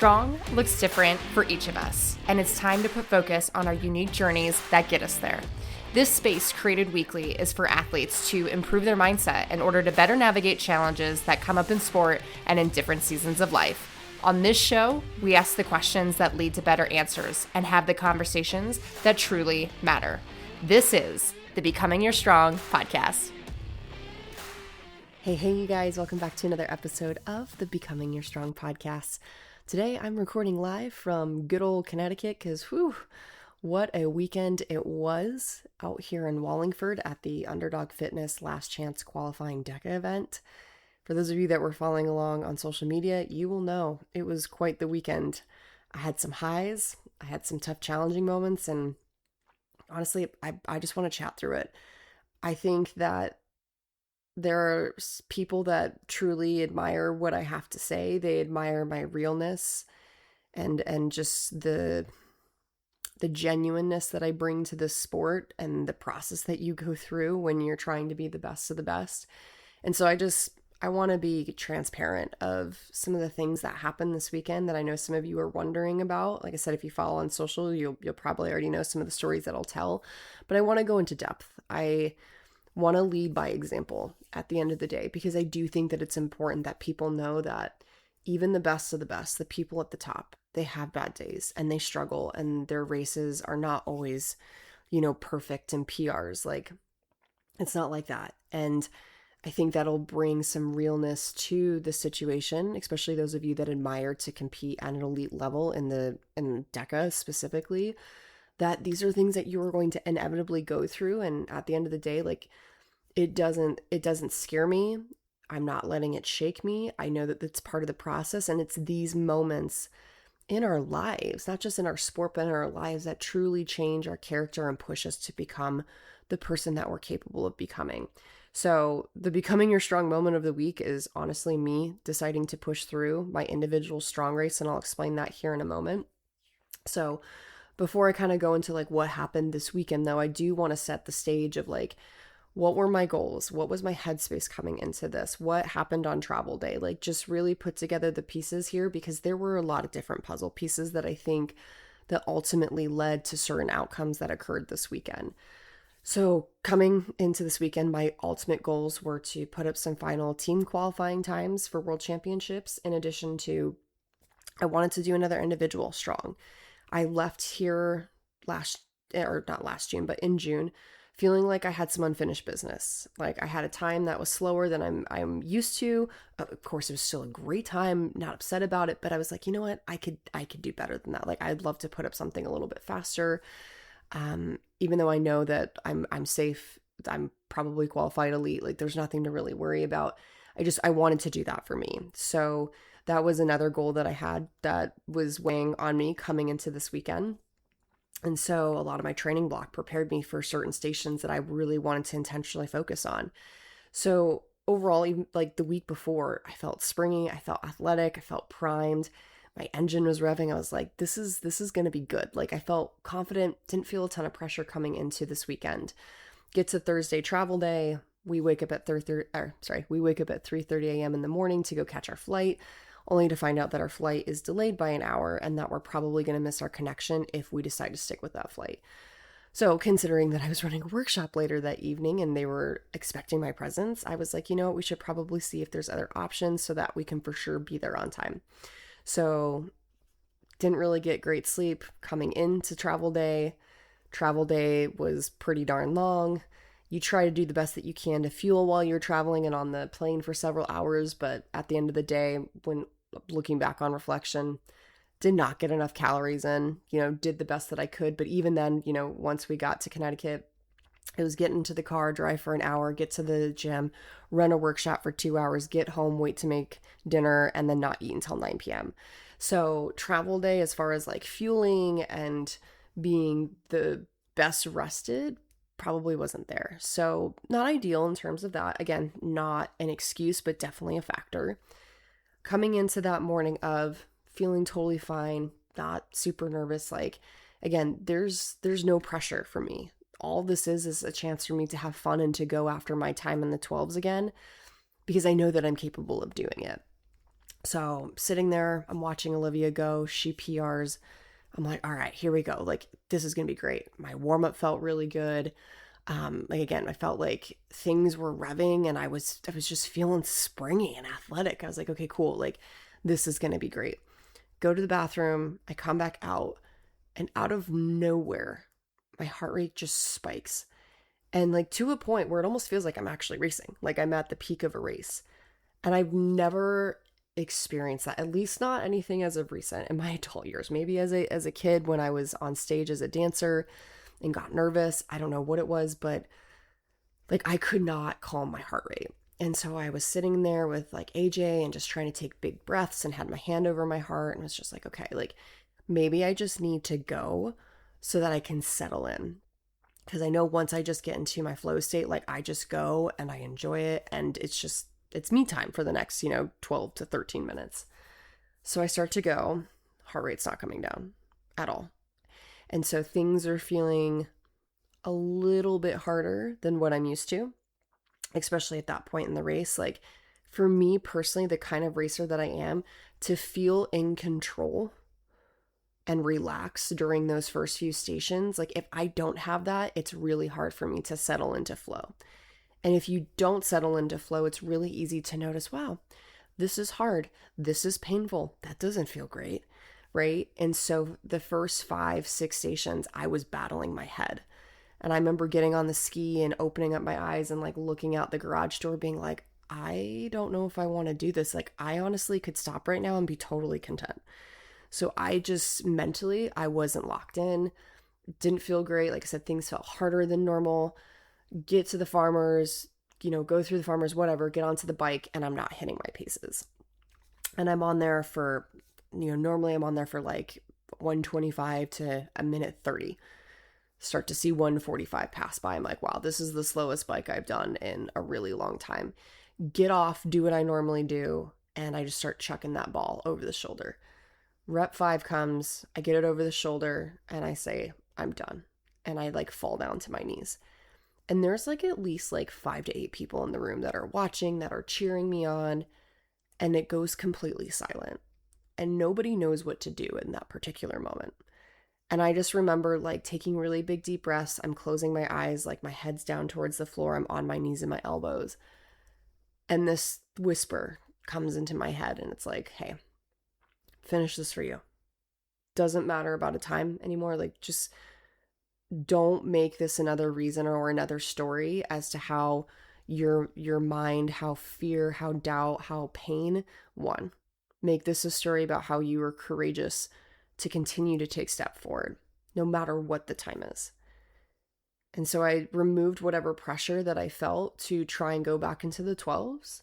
Strong looks different for each of us, and it's time to put focus on our unique journeys that get us there. This space created weekly is for athletes to improve their mindset in order to better navigate challenges that come up in sport and in different seasons of life. On this show, we ask the questions that lead to better answers and have the conversations that truly matter. This is the Becoming Your Strong podcast. Hey, you guys, welcome back to another episode of the Becoming Your Strong podcast. Today, I'm recording live from good old Connecticut because, what a weekend it was out here in Wallingford at the Underdog Fitness Last Chance Qualifying DEKA event. For those of you that were following along on social media, you will know it was quite the weekend. I had some highs, I had some tough, challenging moments, and honestly, I just want to chat through it. I think that there are people that truly admire what I have to say. They admire my realness and just the genuineness that I bring to this sport and the process that you go through when you're trying to be the best of the best. And so I want to be transparent of some of the things that happened this weekend that I know some of you are wondering about. Like I said, if you follow on social, you'll probably already know some of the stories that I'll tell, but I want to go into depth. I want to lead by example at the end of the day, because I do think that it's important that people know that even the best of the best, the people at the top, they have bad days and they struggle and their races are not always, perfect and PRs. Like, it's not like that. And I think that'll bring some realness to the situation, especially those of you that admire to compete at an elite level in DEKA specifically, that these are things that you are going to inevitably go through. And at the end of the day, like, it doesn't scare me. I'm not letting it shake me. I know that it's part of the process, and it's these moments in our lives, not just in our sport, but in our lives, that truly change our character and push us to become the person that we're capable of becoming. So the Becoming Your Strong moment of the week is honestly me deciding to push through my individual strong race, and I'll explain that here in a moment. So before I kind of go into like what happened this weekend, though, I do want to set the stage of like, what were my goals? What was my headspace coming into this? What happened on travel day? Like, just really put together the pieces here, because there were a lot of different puzzle pieces that I think that ultimately led to certain outcomes that occurred this weekend. So coming into this weekend, my ultimate goals were to put up some final team qualifying times for world championships. In addition to, I wanted to do another individual strong. I left here in June, feeling like I had some unfinished business. Like, I had a time that was slower than I'm used to. Of course, it was still a great time, not upset about it, but I was like, you know what? I could do better than that. Like, I'd love to put up something a little bit faster. Even though I know that I'm safe, I'm probably qualified elite. Like, there's nothing to really worry about. I wanted to do that for me. So that was another goal that I had that was weighing on me coming into this weekend. And so a lot of my training block prepared me for certain stations that I really wanted to intentionally focus on. So overall, even like the week before, I felt springy, I felt athletic, I felt primed. My engine was revving. I was like, this is going to be good. Like, I felt confident, didn't feel a ton of pressure coming into this weekend. Get to Thursday travel day. We wake up at 3:30 a.m. in the morning to go catch our flight, only to find out that our flight is delayed by an hour and that we're probably going to miss our connection if we decide to stick with that flight. So considering that I was running a workshop later that evening and they were expecting my presence, I was like, you know what, we should probably see if there's other options so that we can for sure be there on time. So didn't really get great sleep coming into travel day. Travel day was pretty darn long. You try to do the best that you can to fuel while you're traveling and on the plane for several hours, but at the end of the day, when looking back on reflection, did not get enough calories in, did the best that I could. But even then, once we got to Connecticut, it was get into the car, drive for an hour, get to the gym, run a workshop for 2 hours, get home, wait to make dinner, and then not eat until 9 p.m. So travel day, as far as like fueling and being the best rested, probably wasn't there. So not ideal in terms of that. Again, not an excuse, but definitely a factor. Coming into that morning of feeling totally fine, not super nervous. Like, again, there's no pressure for me. All this is a chance for me to have fun and to go after my time in the 12s again, because I know that I'm capable of doing it. So sitting there, I'm watching Olivia go. She PRs. I'm like, all right, here we go. Like, this is going to be great. My warm up felt really good. Like again, I felt like things were revving and I was just feeling springy and athletic. I was like, okay, cool. Like, this is going to be great. Go to the bathroom. I come back out, and out of nowhere, my heart rate just spikes. And like to a point where it almost feels like I'm actually racing, like I'm at the peak of a race. And I've never experienced that, at least not anything as of recent in my adult years. Maybe as a kid when I was on stage as a dancer and got nervous. I don't know what it was, but like I could not calm my heart rate. And so I was sitting there with like AJ and just trying to take big breaths and had my hand over my heart and was just like, okay, like maybe I just need to go so that I can settle in. Because I know once I just get into my flow state, like I just go and I enjoy it. And it's me time for the next, 12 to 13 minutes. So I start to go, heart rate's not coming down at all. And so things are feeling a little bit harder than what I'm used to, especially at that point in the race. Like for me personally, the kind of racer that I am, to feel in control and relax during those first few stations, like if I don't have that, it's really hard for me to settle into flow. And if you don't settle into flow, it's really easy to notice, wow, this is hard. This is painful. That doesn't feel great. Right. And so the first 5, 6 stations, I was battling my head. And I remember getting on the ski and opening up my eyes and like looking out the garage door, being like, I don't know if I want to do this. Like, I honestly could stop right now and be totally content. So I just mentally, I wasn't locked in, didn't feel great. Like I said, things felt harder than normal. Get to the farmers, go through the farmers, whatever, get onto the bike, and I'm not hitting my paces. And I'm on there for, normally I'm on there for like 125 to a minute 30. Start to see 145 pass by. I'm like, wow, this is the slowest bike I've done in a really long time. Get off, do what I normally do, and I just start chucking that ball over the shoulder. Rep 5 comes, I get it over the shoulder, and I say, I'm done. And I like fall down to my knees. And there's like at least like 5 to 8 people in the room that are watching, that are cheering me on, and it goes completely silent. And nobody knows what to do in that particular moment. And I just remember like taking really big deep breaths. I'm closing my eyes, like my head's down towards the floor. I'm on my knees and my elbows. And this whisper comes into my head and it's like, hey, finish this for you. Doesn't matter about a time anymore. Like just don't make this another reason or another story as to how your mind, how fear, how doubt, how pain won. Make this a story about how you were courageous to continue to take step forward, no matter what the time is. And so I removed whatever pressure that I felt to try and go back into the 12s.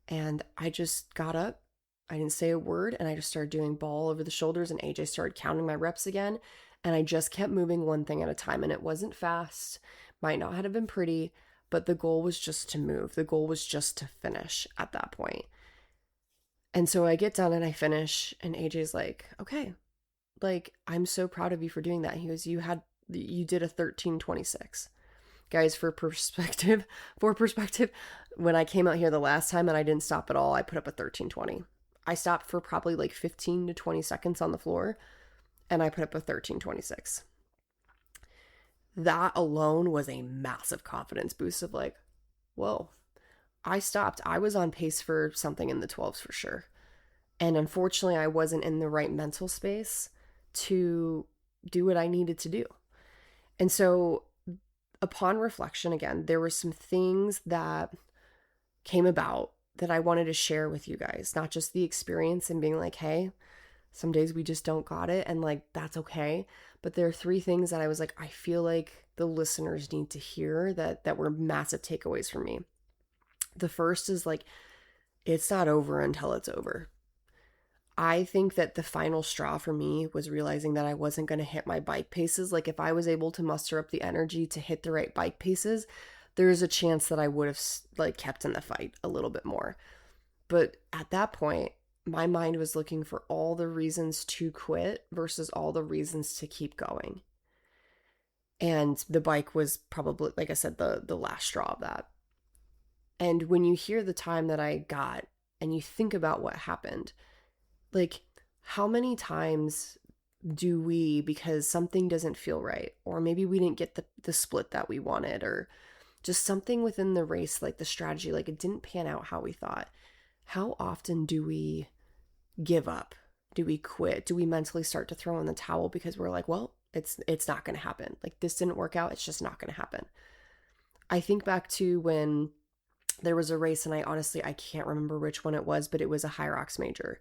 And I just got up. I didn't say a word. And I just started doing ball over the shoulders. And AJ started counting my reps again. And I just kept moving one thing at a time. And it wasn't fast, might not have been pretty, but the goal was just to move. The goal was just to finish at that point. And so I get done and I finish. And AJ's like, okay, like, I'm so proud of you for doing that. He goes, you did a 13:26. Guys, for perspective, when I came out here the last time and I didn't stop at all, I put up a 13:20. I stopped for probably like 15 to 20 seconds on the floor and I put up a 13:26. That alone was a massive confidence boost of like, whoa, I stopped. I was on pace for something in the 12s for sure. And unfortunately, I wasn't in the right mental space to do what I needed to do. And so upon reflection, again, there were some things that came about that I wanted to share with you guys, not just the experience and being like, hey, some days we just don't got it. And like, that's okay. But there are 3 things that I was like, I feel like the listeners need to hear that were massive takeaways for me. The first is like, it's not over until it's over. I think that the final straw for me was realizing that I wasn't going to hit my bike paces. Like if I was able to muster up the energy to hit the right bike paces, there's a chance that I would have like kept in the fight a little bit more. But at that point, my mind was looking for all the reasons to quit versus all the reasons to keep going. And the bike was probably, like I said, the last straw of that. And when you hear the time that I got and you think about what happened, like how many times do we, because something doesn't feel right, or maybe we didn't get the split that we wanted, or just something within the race, like the strategy, like it didn't pan out how we thought. How often do we give up? Do we quit? Do we mentally start to throw in the towel because we're like, well, it's not going to happen. Like this didn't work out. It's just not going to happen. I think back to when there was a race, and I can't remember which one it was, but it was a high rocks major.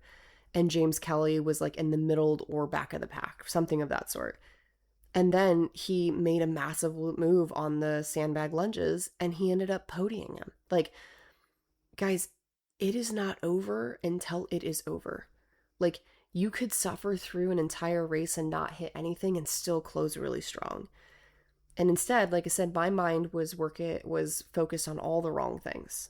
And James Kelly was like in the middle or back of the pack, something of that sort. And then he made a massive move on the sandbag lunges and he ended up podiuming him. Like, guys, it is not over until it is over. Like, you could suffer through an entire race and not hit anything and still close really strong. And instead, like I said, my mind was focused on all the wrong things.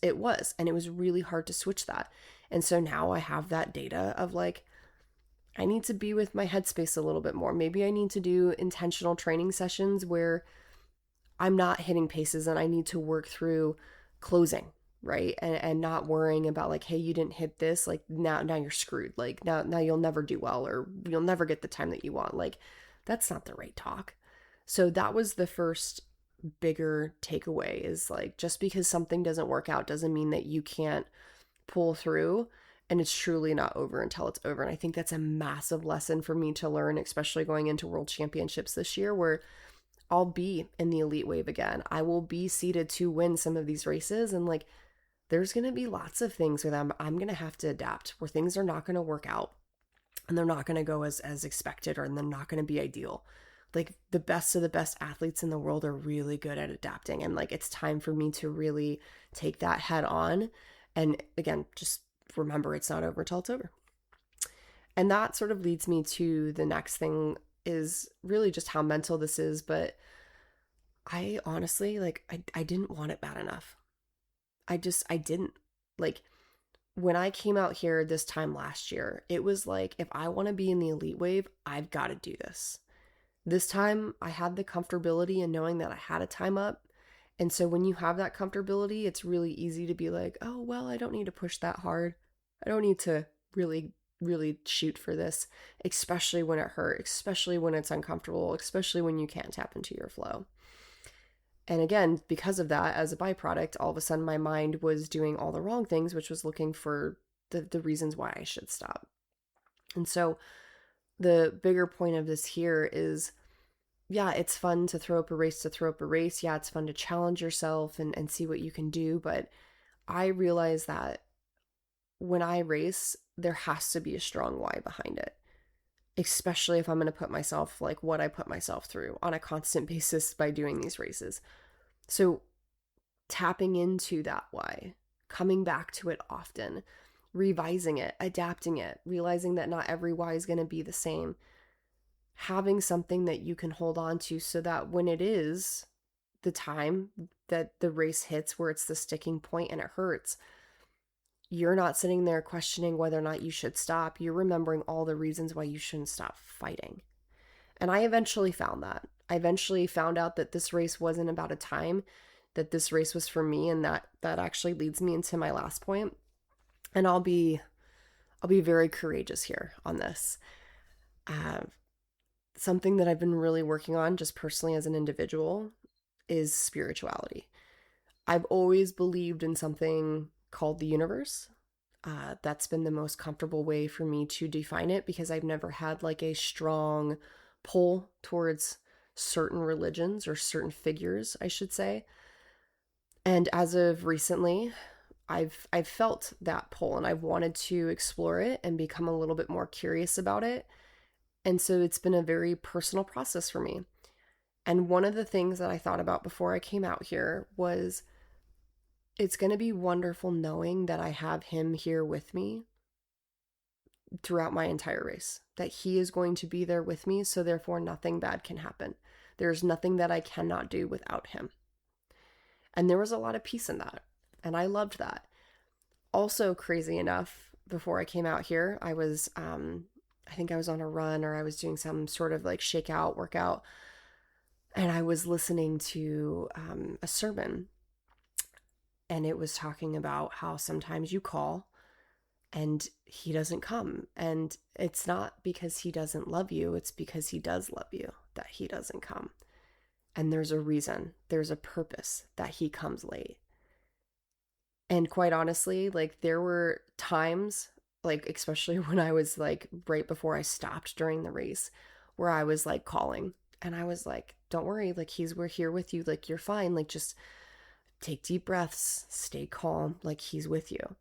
It was. And it was really hard to switch that. And so now I have that data of like, I need to be with my headspace a little bit more. Maybe I need to do intentional training sessions where I'm not hitting paces and I need to work through closing, right? And not worrying about like, hey, you didn't hit this, like now you're screwed. Like now you'll never do well, or you'll never get the time that you want. Like that's not the right talk. So that was the first bigger takeaway, is like, just because something doesn't work out doesn't mean that you can't pull through, and it's truly not over until it's over. And I think that's a massive lesson for me to learn, especially going into world championships this year, where I'll be in the elite wave again. I will be seeded to win some of these races, and like there's going to be lots of things where I'm going to have to adapt, where things are not going to work out and they're not going to go as expected, or and they're not going to be ideal. Like the best of the best athletes in the world are really good at adapting, and like it's time for me to really take that head on. And again, just remember, it's not over till it's over. And that sort of leads me to the next thing, is really just how mental this is. But I honestly, like, I didn't want it bad enough. I didn't. Like, when I came out here this time last year, it was like, if I want to be in the elite wave, I've got to do this. This time I had the comfortability in knowing that I had a time up. And so when you have that comfortability, it's really easy to be like, oh, well, I don't need to push that hard. I don't need to really, really shoot for this, especially when it hurts, especially when it's uncomfortable, especially when you can't tap into your flow. And again, because of that, as a byproduct, all of a sudden my mind was doing all the wrong things, which was looking for the reasons why I should stop. And so the bigger point of this here is, yeah, it's fun to throw up a race. Yeah, it's fun to challenge yourself and see what you can do. But I realize that when I race, there has to be a strong why behind it, especially if I'm going to put myself, like what I put myself through on a constant basis by doing these races. So tapping into that why, coming back to it often, revising it, adapting it, realizing that not every why is going to be the same, having something that you can hold on to so that when it is the time that the race hits where it's the sticking point and it hurts, you're not sitting there questioning whether or not you should stop. You're remembering all the reasons why you shouldn't stop fighting. And I eventually found that. I eventually found out that this race wasn't about a time, that this race was for me, and that actually leads me into my last point. And I'll be very courageous here on this. Something that I've been really working on just personally as an individual is spirituality. I've always believed in something called the universe. That's been the most comfortable way for me to define it, because I've never had like a strong pull towards certain religions or certain figures, I should say. And as of recently, I've felt that pull, and I've wanted to explore it and become a little bit more curious about it. And so it's been a very personal process for me. And one of the things that I thought about before I came out here was, it's going to be wonderful knowing that I have him here with me throughout my entire race, that he is going to be there with me. So therefore nothing bad can happen. There's nothing that I cannot do without him. And there was a lot of peace in that. And I loved that. Also, crazy enough, before I came out here, I was, I think I was on a run, or I was doing some sort of like shakeout workout. And I was listening to a sermon. and it was talking about how sometimes you call and he doesn't come. And it's not because he doesn't love you, it's because he does love you that he doesn't come. And there's a reason, there's a purpose that he comes late. And quite honestly, like there were times, like especially when I was like right before I stopped during the race, where I was like calling and I was like, don't worry, like we're here with you, like you're fine, like just take deep breaths, stay calm, like he's with you.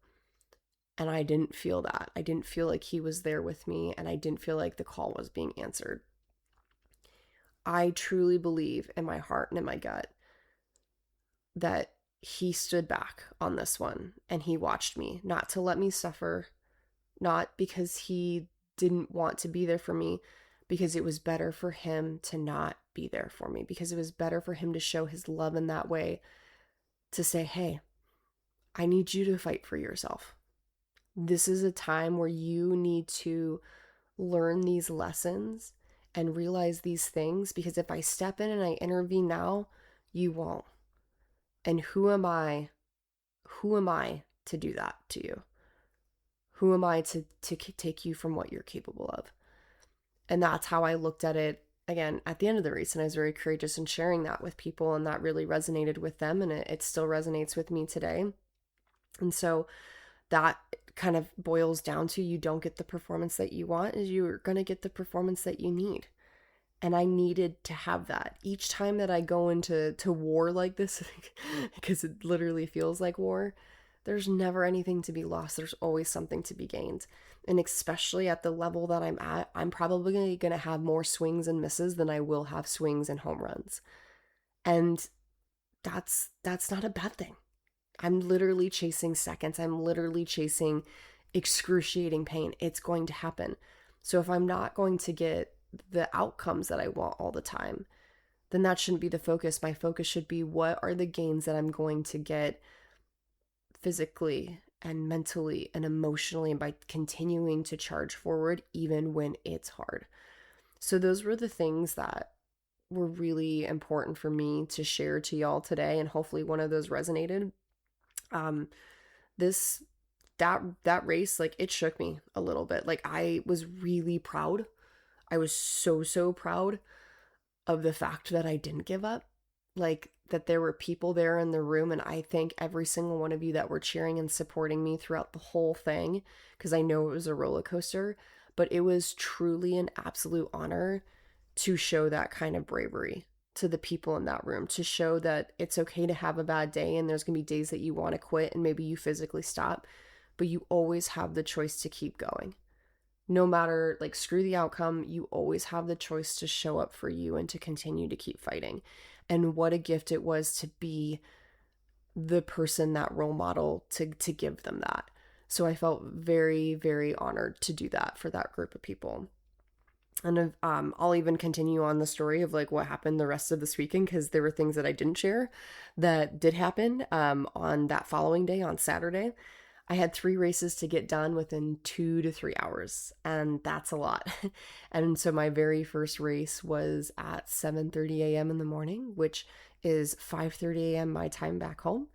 And I didn't feel that. I didn't feel like he was there with me, and I didn't feel like the call was being answered. I truly believe in my heart and in my gut that he stood back on this one and he watched me, not to let me suffer, not because he didn't want to be there for me, because it was better for him to not be there for me, because it was better for him to show his love in that way, to say, hey, I need you to fight for yourself. This is a time where you need to learn these lessons and realize these things, because if I step in and I intervene now, you won't. And who am I to do that to you? Who am I to take you from what you're capable of? And that's how I looked at it again at the end of the race. And I was very courageous in sharing that with people, and that really resonated with them, and it still resonates with me today. And so that kind of boils down to, you don't get the performance that you want, is you're going to get the performance that you need. And I needed to have that. Each time that I go into war like this, because it literally feels like war, there's never anything to be lost. There's always something to be gained. And especially at the level that I'm at, I'm probably going to have more swings and misses than I will have swings and home runs. And that's not a bad thing. I'm literally chasing seconds. I'm literally chasing excruciating pain. It's going to happen. So if I'm not going to get the outcomes that I want all the time, then that shouldn't be the focus. My focus should be, what are the gains that I'm going to get physically and mentally and emotionally, and by continuing to charge forward even when it's hard. So those were the things that were really important for me to share to y'all today, and hopefully one of those resonated. That race, like, it shook me a little bit. Like, I was really proud. I was so proud of the fact that I didn't give up. Like, that there were people there in the room, and I thank every single one of you that were cheering and supporting me throughout the whole thing, because I know it was a roller coaster, but it was truly an absolute honor to show that kind of bravery to the people in that room, to show that it's okay to have a bad day, and there's gonna be days that you want to quit and maybe you physically stop, but you always have the choice to keep going. No matter, like, screw the outcome, you always have the choice to show up for you and to continue to keep fighting. And what a gift it was to be the person, that role model, to give them that. So I felt very, very honored to do that for that group of people. And I'll even continue on the story of like what happened the rest of this weekend, because there were things that I didn't share that did happen on that following day, on Saturday. I had 3 races to get done within 2 to 3 hours, and that's a lot. And so my very first race was at 7:30 a.m. in the morning, which is 5:30 a.m. my time back home.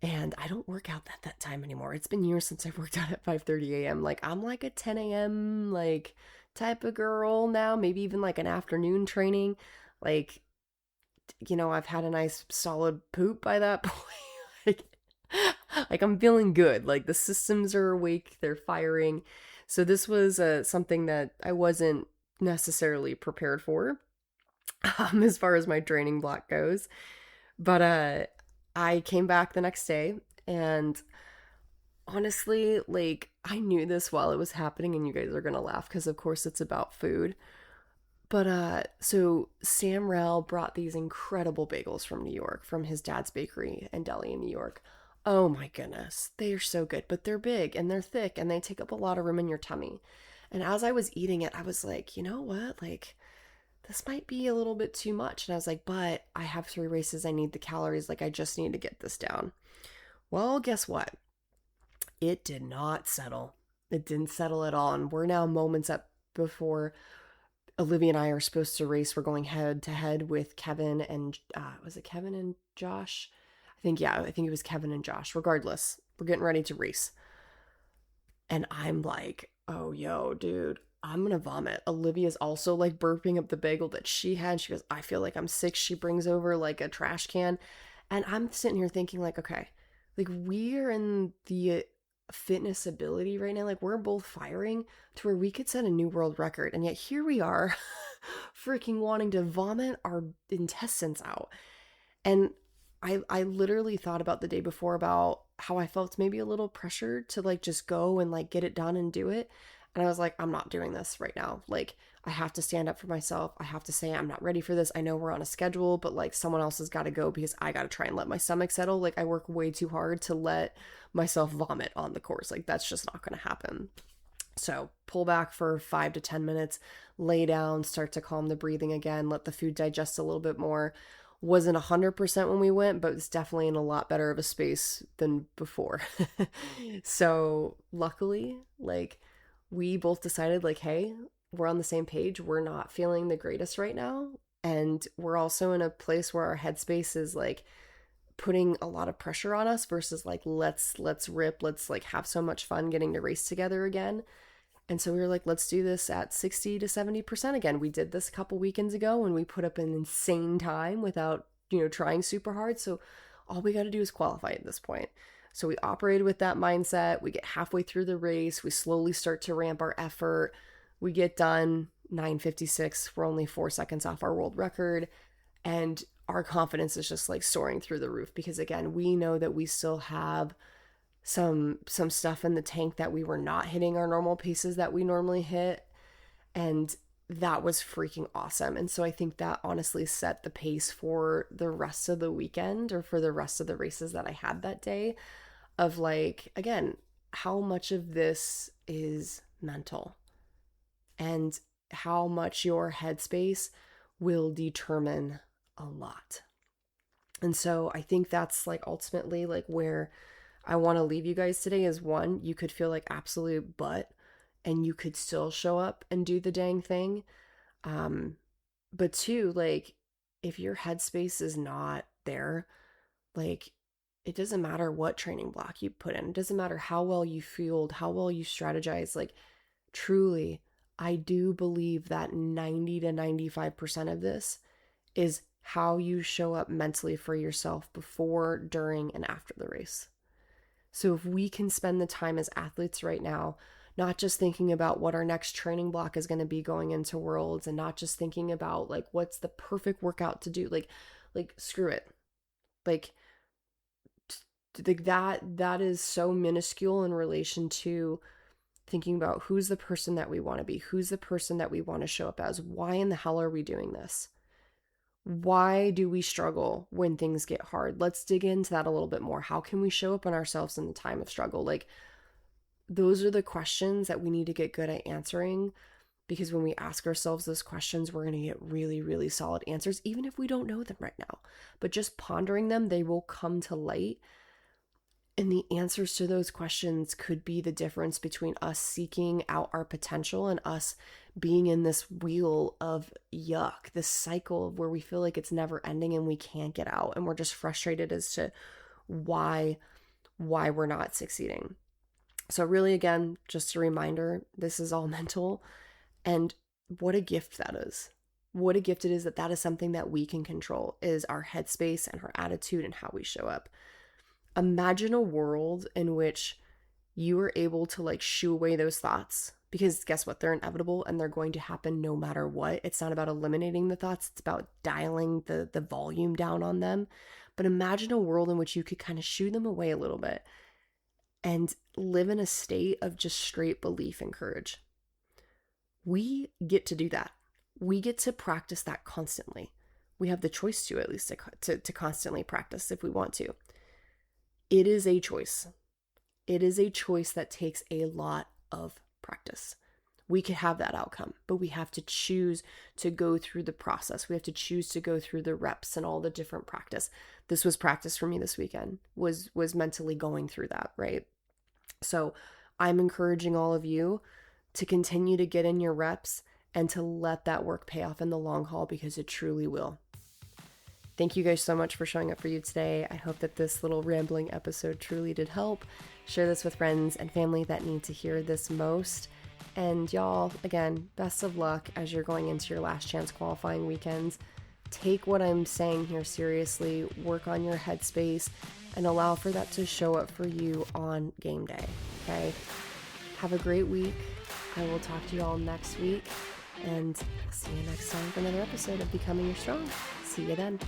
And I don't work out at that time anymore. It's been years since I've worked out at 5:30 a.m. Like, I'm like a 10 a.m. like type of girl now, maybe even like an afternoon training. Like, you know, I've had a nice solid poop by that point. like I'm feeling good. Like, the systems are awake, they're firing. So this was something that I wasn't necessarily prepared for as far as my training block goes. But I came back the next day, and honestly, like, I knew this while it was happening, and you guys are gonna laugh because of course it's about food. But so Sam Rell brought these incredible bagels from New York, from his dad's bakery and deli in New York. Oh my goodness, they are so good, but they're big and they're thick and they take up a lot of room in your tummy. And as I was eating it, I was like, you know what? Like, this might be a little bit too much. And I was like, but I have 3 races. I need the calories. Like, I just need to get this down. Well, guess what? It did not settle. It didn't settle at all. And we're now moments up before Olivia and I are supposed to race. We're going head to head with Kevin and, was it Kevin and Josh? I I think it was Kevin and Josh. Regardless, we're getting ready to race. And I'm like, oh, yo, dude, I'm going to vomit. Olivia's also like burping up the bagel that she had. She goes, I feel like I'm sick. She brings over like a trash can. And I'm sitting here thinking, like, okay, like we're in the fitness ability right now. Like we're both firing to where we could set a new world record. And yet here we are freaking wanting to vomit our intestines out. And I literally thought about the day before about how I felt maybe a little pressured to like just go and like get it done and do it. And I was like, I'm not doing this right now. Like, I have to stand up for myself. I have to say, I'm not ready for this. I know we're on a schedule, but like someone else has got to go because I got to try and let my stomach settle. Like, I work way too hard to let myself vomit on the course. Like, that's just not going to happen. So pull back for 5 to 10 minutes, lay down, start to calm the breathing again, let the food digest a little bit more. Wasn't 100% when we went, but it's definitely in a lot better of a space than before. So luckily, like we both decided like, hey, we're on the same page. We're not feeling the greatest right now. And we're also in a place where our headspace is like putting a lot of pressure on us versus like, let's rip, let's like have so much fun getting to race together again. And so we were like, let's do this at 60 to 70% again. We did this a couple weekends ago and we put up an insane time without, trying super hard. So all we got to do is qualify at this point. So we operated with that mindset. We get halfway through the race. We slowly start to ramp our effort. We get done 9:56. We're only 4 seconds off our world record. And our confidence is just like soaring through the roof because again, we know that we still have some stuff in the tank that we were not hitting our normal paces that we normally hit, and that was freaking awesome. And so I think that honestly set the pace for the rest of the weekend or for the rest of the races that I had that day of like, again, how much of this is mental and how much your headspace will determine a lot. And so I think that's like ultimately like where I want to leave you guys today is one, you could feel like absolute butt and you could still show up and do the dang thing. But two, like if your headspace is not there, like it doesn't matter what training block you put in. It doesn't matter how well you fueled, how well you strategize. Like truly, I do believe that 90 to 95% of this is how you show up mentally for yourself before, during, and after the race. So if we can spend the time as athletes right now, not just thinking about what our next training block is going to be going into Worlds and not just thinking about like what's the perfect workout to do, like screw it. Like that is so minuscule in relation to thinking about who's the person that we want to be, who's the person that we want to show up as. Why in the hell are we doing this? Why do we struggle when things get hard? Let's dig into that a little bit more. How can we show up on ourselves in the time of struggle? Like, those are the questions that we need to get good at answering, because when we ask ourselves those questions, we're going to get really, really solid answers, even if we don't know them right now. But just pondering them, they will come to light. And the answers to those questions could be the difference between us seeking out our potential and us being in this wheel of yuck, this cycle of where we feel like it's never ending and we can't get out. And we're just frustrated as to why we're not succeeding. So really, again, just a reminder, this is all mental. And what a gift that is. What a gift it is that is something that we can control, is our headspace and our attitude and how we show up. Imagine a world in which you are able to like shoo away those thoughts, because guess what? They're inevitable and they're going to happen no matter what. It's not about eliminating the thoughts. It's about dialing the volume down on them. But imagine a world in which you could kind of shoo them away a little bit and live in a state of just straight belief and courage. We get to do that. We get to practice that constantly. We have the choice to, at least to constantly practice if we want to. It is a choice. It is a choice that takes a lot of practice. We could have that outcome, but we have to choose to go through the process. We have to choose to go through the reps and all the different practice. This was practice for me this weekend, was mentally going through that, right? So I'm encouraging all of you to continue to get in your reps and to let that work pay off in the long haul, because it truly will. Thank you guys so much for showing up for you today. I hope that this little rambling episode truly did help. Share this with friends and family that need to hear this most. And y'all, again, best of luck as you're going into your last chance qualifying weekends. Take what I'm saying here seriously, work on your headspace, and allow for that to show up for you on game day, okay? Have a great week. I will talk to you all next week, and I'll see you next time for another episode of Becoming Your Strong. See you then.